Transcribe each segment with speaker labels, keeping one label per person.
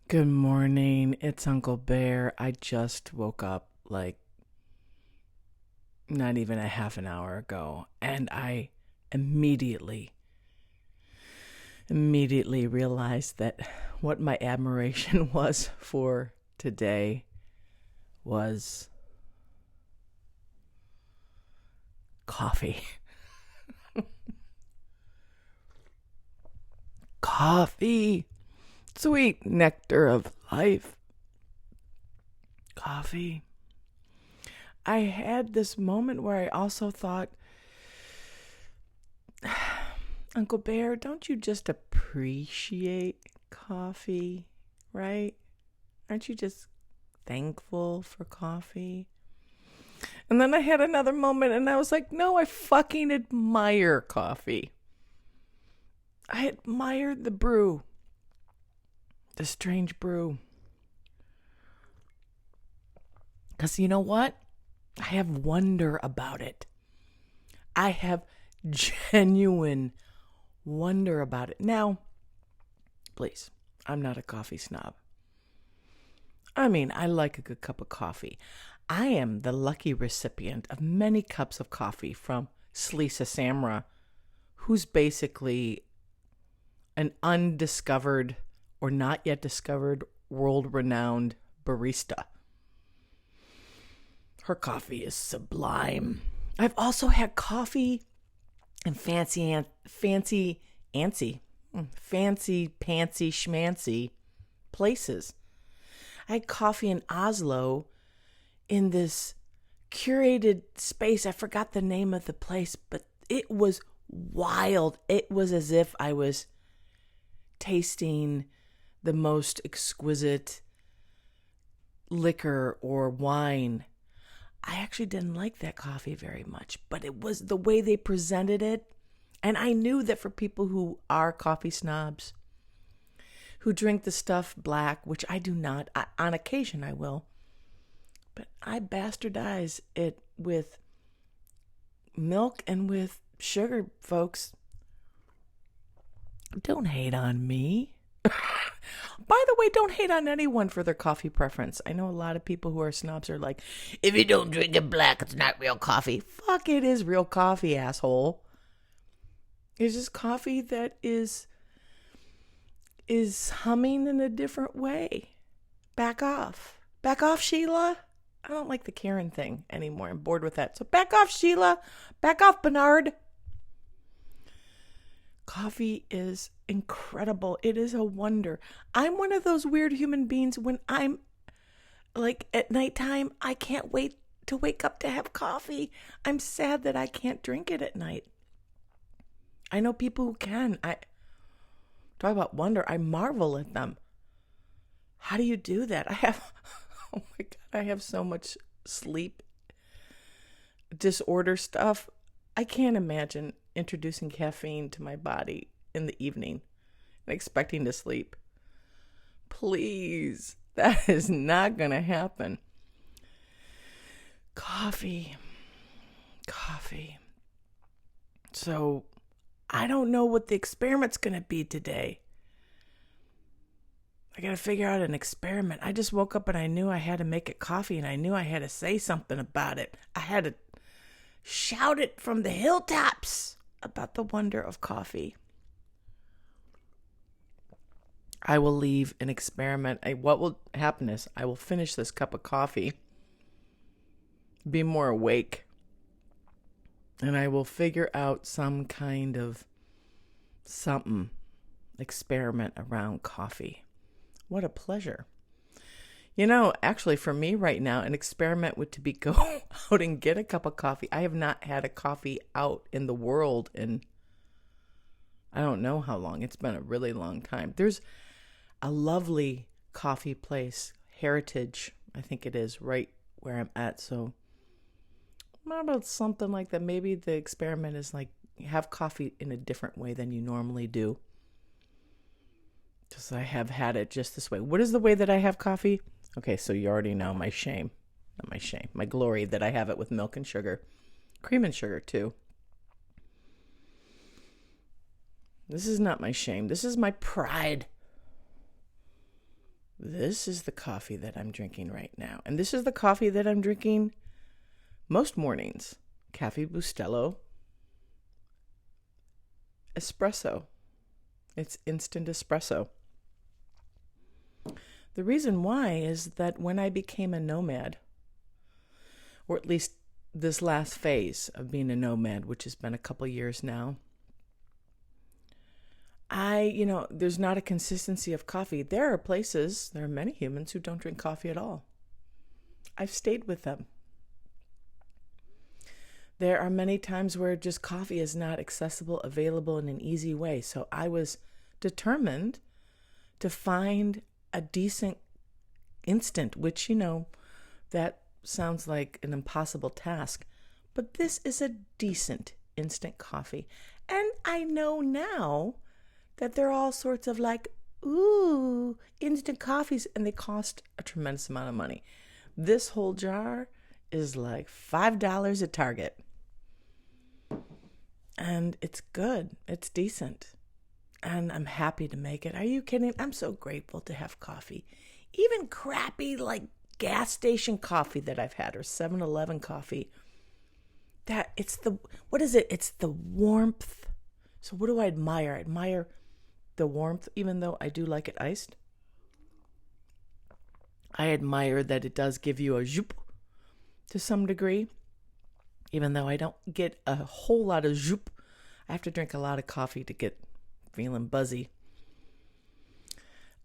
Speaker 1: Good morning. It's Uncle Bear. I just woke up like not even a half an hour ago, and I immediately realized that what my admiration was for today was coffee. Coffee. Sweet nectar of life. Coffee. I had this moment where I also thought, Uncle Bear, don't you just appreciate coffee, right? Aren't you just thankful for coffee? And then I had another moment and I was like, no, I fucking admire coffee. I admire the brew, the strange brew. Because you know what? I have wonder about it. I have genuine wonder about it. Now, please, I'm not a coffee snob. I mean, I like a good cup of coffee. I am the lucky recipient of many cups of coffee from Slisa Samra, who's basically an undiscovered or not yet discovered world-renowned barista. Her coffee is sublime. I've also had coffee in fancy pantsy schmancy places. I had coffee in Oslo in this curated space. I forgot the name of the place, but it was wild. It was as if I was tasting the most exquisite liquor or wine. I actually didn't like that coffee very much, but it was the way they presented it. And I knew that for people who are coffee snobs, who drink the stuff black, which I do not, on occasion I will, but I bastardize it with milk and with sugar, folks. Don't hate on me. By the way, don't hate on anyone for their coffee preference. I know a lot of people who are snobs are like, if you don't drink it black, it's not real coffee. Fuck, it is real coffee, asshole. It's just coffee that is humming in a different way. Back off. Back off, Sheila. I don't like the Karen thing anymore. I'm bored with that. So back off, Sheila. Back off, Bernard. Coffee is incredible. It is a wonder. I'm one of those weird human beings when I'm like at nighttime, I can't wait to wake up to have coffee. I'm sad that I can't drink it at night. I know people who can. I talk about wonder. I marvel at them. How do you do that? Oh my God, I have so much sleep disorder stuff. I can't imagine introducing caffeine to my body in the evening and expecting to sleep. Please, that is not going to happen. Coffee. So, I don't know what the experiment's going to be today. I got to figure out an experiment. I just woke up and I knew I had to make it coffee and I knew I had to say something about it. I had to shout it from the hilltops about the wonder of coffee. I will leave an experiment. What will happen is I will finish this cup of coffee, be more awake, and I will figure out some kind of experiment around coffee. What a pleasure. You know, actually for me right now, an experiment would to be go out and get a cup of coffee. I have not had a coffee out in the world in I don't know how long. It's been a really long time. There's a lovely coffee place, Heritage, I think it is, right where I'm at. So how about something like that? Maybe the experiment is like have coffee in a different way than you normally do. Because I have had it just this way. What is the way that I have coffee? Okay, so you already know my shame. Not my shame. My glory that I have it with milk and sugar. Cream and sugar, too. This is not my shame. This is my pride. this is the coffee that I'm drinking right now. And this is the coffee that I'm drinking most mornings. Café Bustelo Espresso. It's instant espresso. The reason why is that when I became a nomad, or at least this last phase of being a nomad, which has been a couple years now, there's not a consistency of coffee. There are many humans who don't drink coffee at all. I've stayed with them. There are many times where just coffee is not accessible, available in an easy way. So I was determined to find a decent instant, which, that sounds like an impossible task. But this is a decent instant coffee. And I know now that there are all sorts of instant coffees, and they cost a tremendous amount of money. This whole jar is like $5 at Target. And it's good. It's decent. And I'm happy to make it. Are you kidding? I'm so grateful to have coffee. Even crappy gas station coffee that I've had, or 7-Eleven coffee. It's the warmth. So what do I admire? I admire the warmth, even though I do like it iced. I admire that it does give you a zhoop to some degree. Even though I don't get a whole lot of zhoop, I have to drink a lot of coffee to get feeling buzzy.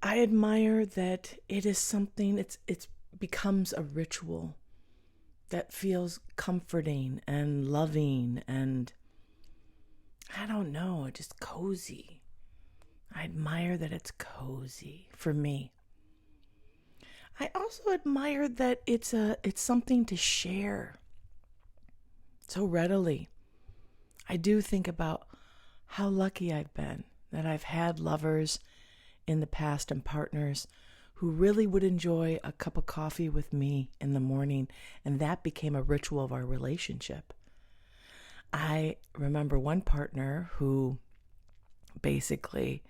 Speaker 1: I admire that it is something, it becomes a ritual that feels comforting and loving and, I don't know, just cozy. I admire that it's cozy for me. I also admire that it's something to share so readily. I do think about how lucky I've been that I've had lovers in the past and partners who really would enjoy a cup of coffee with me in the morning, and that became a ritual of our relationship. I remember one partner who basically,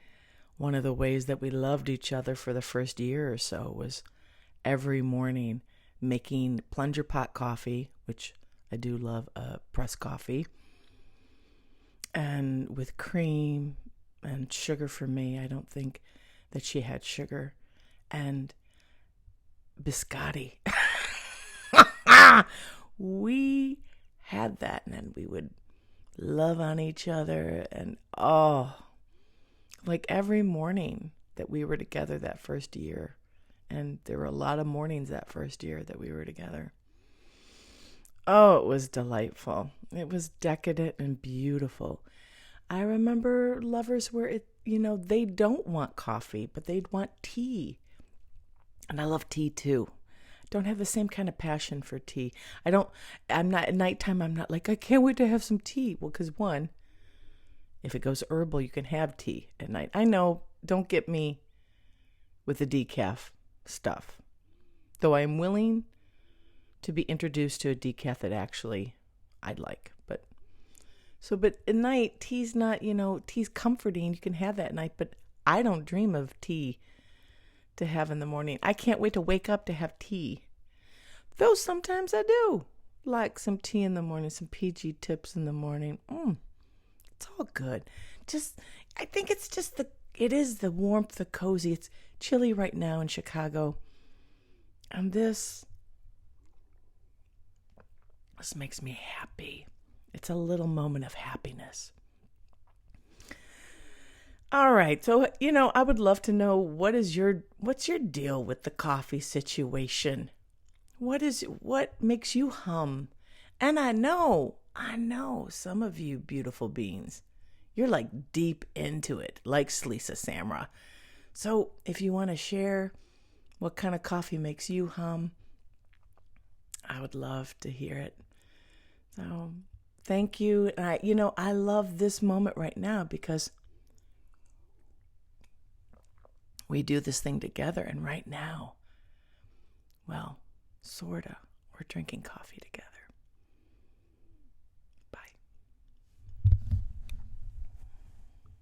Speaker 1: one of the ways that we loved each other for the first year or so was every morning making plunger pot coffee, which I do love press coffee, and with cream and sugar for me. I don't think that she had sugar, and biscotti. We had that, and then we would love on each other, and every morning that we were together that first year, and there were a lot of mornings that first year that we were together. Oh, it was delightful. It was decadent and beautiful. I remember lovers where they don't want coffee, but they'd want tea. And I love tea too. Don't have the same kind of passion for tea. I'm not, at nighttime, I'm not like, I can't wait to have some tea. Well, because one, if it goes herbal, you can have tea at night. I know, don't get me with the decaf stuff. Though I am willing to be introduced to a decaf that actually I'd like. But at night, tea's not, tea's comforting. You can have that at night, but I don't dream of tea to have in the morning. I can't wait to wake up to have tea. Though sometimes I do like some tea in the morning, some PG tips in the morning. It's all good. I think it is the warmth, the cozy. It's chilly right now in Chicago. And this makes me happy. It's a little moment of happiness. All right. So, I would love to know what's your deal with the coffee situation? What makes you hum? And I know some of you beautiful beings, you're like deep into it, like Lisa Samra. So if you want to share what kind of coffee makes you hum, I would love to hear it. So thank you. And I love this moment right now because we do this thing together. And right now, well, sorta, we're drinking coffee together.